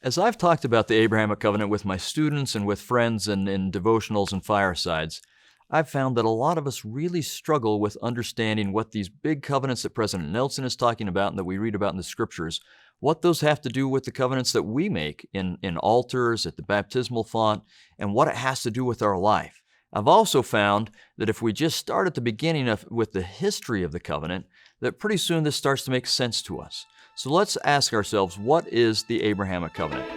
As I've talked about the Abrahamic covenant with my students and with friends and in devotionals and firesides, I've found that a lot of us really struggle with understanding what these big covenants that President Nelson is talking about and that we read about in the scriptures, what those have to do with the covenants that we make in altars, at the baptismal font, and what it has to do with our life. I've also found that if we just start at the beginning with the history of the covenant, that pretty soon this starts to make sense to us. So let's ask ourselves, what is the Abrahamic covenant?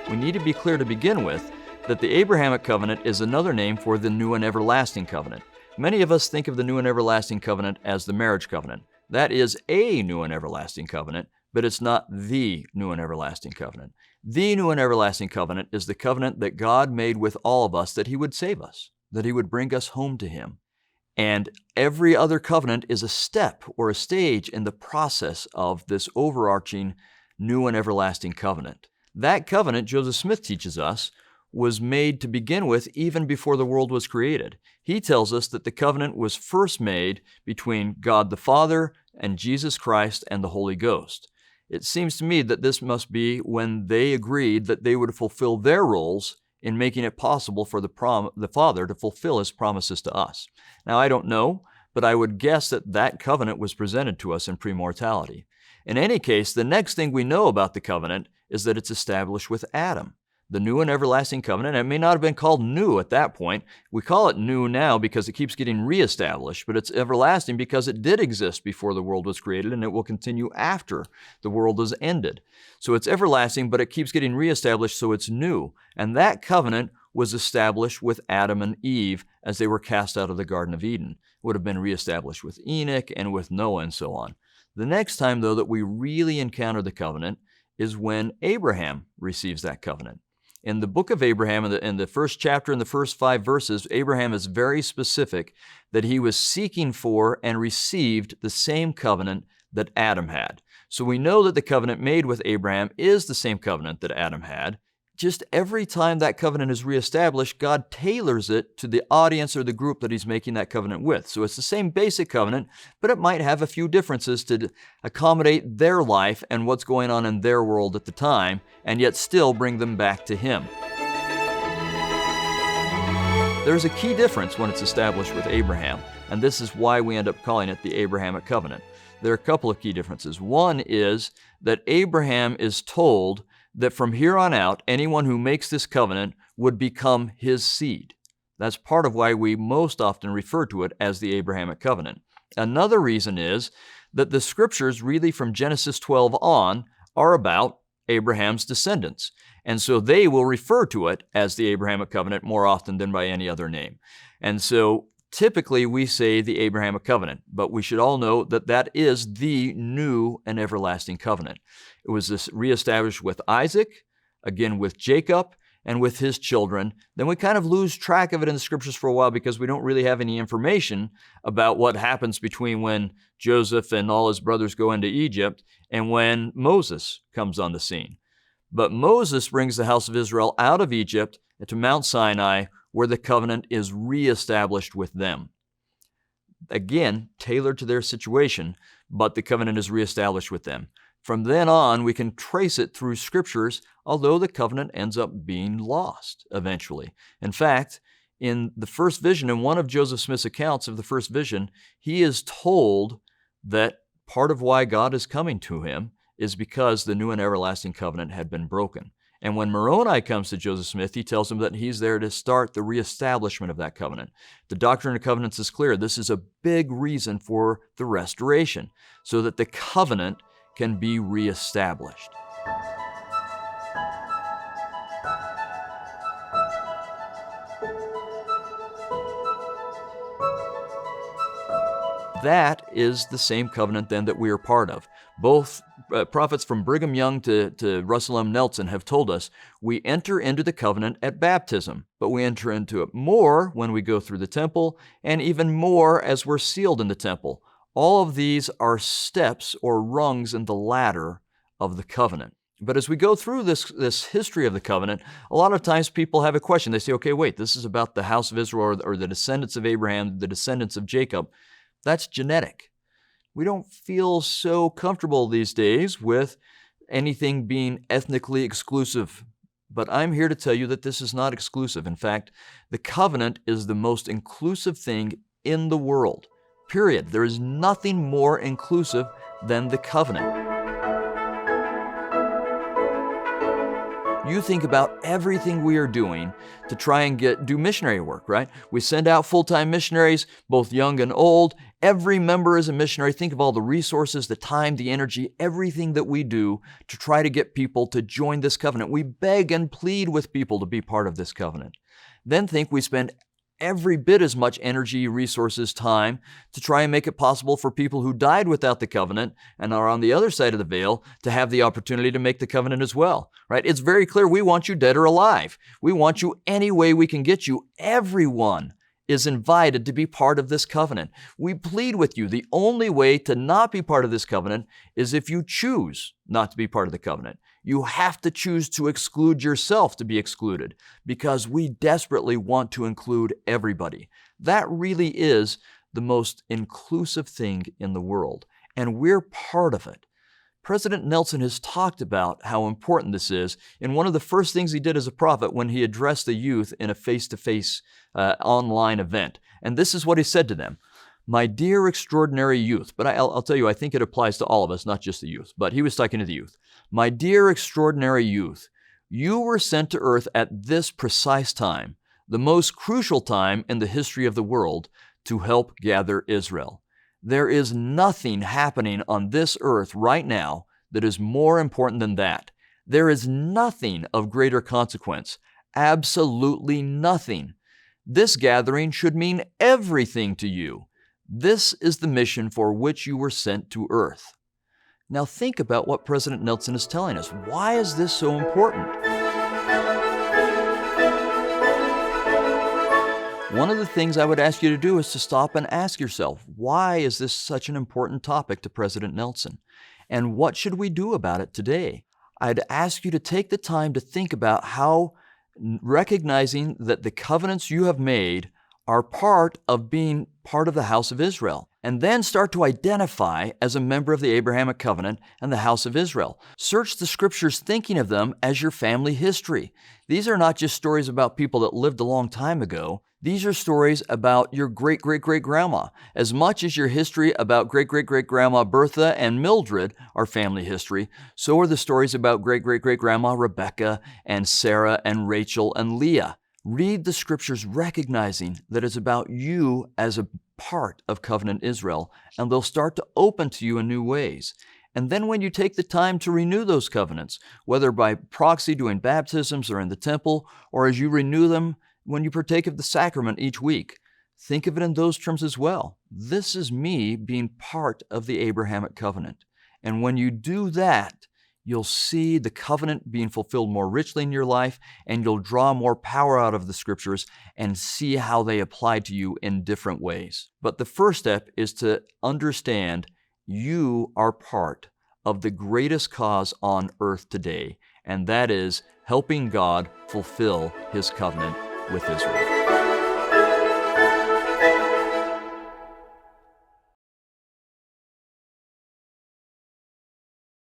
We need to be clear to begin with that the Abrahamic covenant is another name for the new and everlasting covenant. Many of us think of the new and everlasting covenant as the marriage covenant. That is a new and everlasting covenant, but it's not the new and everlasting covenant. The new and everlasting covenant is the covenant that God made with all of us, that He would save us, that He would bring us home to Him. And every other covenant is a step or a stage in the process of this overarching new and everlasting covenant. That covenant, Joseph Smith teaches us, was made to begin with even before the world was created. He tells us that the covenant was first made between God the Father and Jesus Christ and the Holy Ghost. It seems to me that this must be when they agreed that they would fulfill their roles in making it possible for the Father to fulfill His promises to us. Now, I don't know, but I would guess that that covenant was presented to us in premortality. In any case, the next thing we know about the covenant is that it's established with Adam. The new and everlasting covenant, it may not have been called new at that point. We call it new now because it keeps getting reestablished, but it's everlasting because it did exist before the world was created and it will continue after the world is ended. So it's everlasting, but it keeps getting reestablished, so it's new. And that covenant was established with Adam and Eve as they were cast out of the Garden of Eden. It would have been reestablished with Enoch and with Noah and so on. The next time, though, that we really encounter the covenant is when Abraham receives that covenant. In the book of Abraham, in the first chapter, in the first 5 verses, Abraham is very specific that he was seeking for and received the same covenant that Adam had. So we know that the covenant made with Abraham is the same covenant that Adam had. Just every time that covenant is reestablished, God tailors it to the audience or the group that He's making that covenant with. So it's the same basic covenant, but it might have a few differences to accommodate their life and what's going on in their world at the time, and yet still bring them back to Him. There's a key difference when it's established with Abraham, and this is why we end up calling it the Abrahamic covenant. There are a couple of key differences. One is that Abraham is told that from here on out, anyone who makes this covenant would become his seed. That's part of why we most often refer to it as the Abrahamic covenant. Another reason is that the scriptures, really from Genesis 12 on, are about Abraham's descendants. And so they will refer to it as the Abrahamic covenant more often than by any other name. And so typically we say the Abrahamic covenant, but we should all know that that is the new and everlasting covenant. It was reestablished with Isaac, again with Jacob, and with his children. Then we kind of lose track of it in the scriptures for a while because we don't really have any information about what happens between when Joseph and all his brothers go into Egypt and when Moses comes on the scene. But Moses brings the house of Israel out of Egypt to Mount Sinai, where the covenant is reestablished with them. Again, tailored to their situation, but the covenant is reestablished with them. From then on, we can trace it through scriptures, although the covenant ends up being lost eventually. In fact, in the first vision, in one of Joseph Smith's accounts of the first vision, he is told that part of why God is coming to him is because the new and everlasting covenant had been broken. And when Moroni comes to Joseph Smith, he tells him that he's there to start the reestablishment of that covenant. The Doctrine of Covenants is clear. This is a big reason for the restoration, so that the covenant can be reestablished. That is the same covenant then that we are part of. Both prophets from Brigham Young to Russell M. Nelson have told us we enter into the covenant at baptism, but we enter into it more when we go through the temple, and even more as we're sealed in the temple. All of these are steps or rungs in the ladder of the covenant. But as we go through this history of the covenant, a lot of times people have a question. They say, okay, wait, this is about the house of Israel or the descendants of Abraham, the descendants of Jacob. That's genetic. We don't feel so comfortable these days with anything being ethnically exclusive. But I'm here to tell you that this is not exclusive. In fact, the covenant is the most inclusive thing in the world. Period. There is nothing more inclusive than the covenant. You think about everything we are doing to try and do missionary work, right? We send out full-time missionaries, both young and old. Every member is a missionary. Think of all the resources, the time, the energy, everything that we do to try to get people to join this covenant. We beg and plead with people to be part of this covenant. Then think we spend every bit as much energy, resources, time to try and make it possible for people who died without the covenant and are on the other side of the veil to have the opportunity to make the covenant as well, right? It's very clear we want you dead or alive. We want you any way we can get you. Everyone is invited to be part of this covenant. We plead with you. The only way to not be part of this covenant is if you choose not to be part of the covenant. You have to choose to exclude yourself to be excluded, because we desperately want to include everybody. That really is the most inclusive thing in the world, and we're part of it. President Nelson has talked about how important this is in one of the first things he did as a prophet when he addressed the youth in a face-to-face online event. And this is what he said to them. My dear extraordinary youth, but I'll tell you, I think it applies to all of us, not just the youth, but he was talking to the youth. My dear extraordinary youth, you were sent to earth at this precise time, the most crucial time in the history of the world, to help gather Israel. There is nothing happening on this earth right now that is more important than that. There is nothing of greater consequence, absolutely nothing. This gathering should mean everything to you. This is the mission for which you were sent to earth. Now think about what President Nelson is telling us. Why is this so important? One of the things I would ask you to do is to stop and ask yourself, why is this such an important topic to President Nelson? And what should we do about it today? I'd ask you to take the time to think about how recognizing that the covenants you have made are part of being part of the house of Israel, and then start to identify as a member of the Abrahamic covenant and the house of Israel. Search the scriptures thinking of them as your family history. These are not just stories about people that lived a long time ago. These are stories about your great-great-great-grandma. As much as your history about great-great-great-grandma Bertha and Mildred are family history, so are the stories about great-great-great-grandma Rebecca and Sarah and Rachel and Leah. Read the scriptures recognizing that it's about you as a part of covenant Israel, and they'll start to open to you in new ways. And then when you take the time to renew those covenants, whether by proxy doing baptisms or in the temple, or as you renew them when you partake of the sacrament each week, think of it in those terms as well. This is me being part of the Abrahamic covenant. And when you do that, you'll see the covenant being fulfilled more richly in your life, and you'll draw more power out of the scriptures and see how they apply to you in different ways. But the first step is to understand you are part of the greatest cause on earth today, and that is helping God fulfill His covenant with Israel.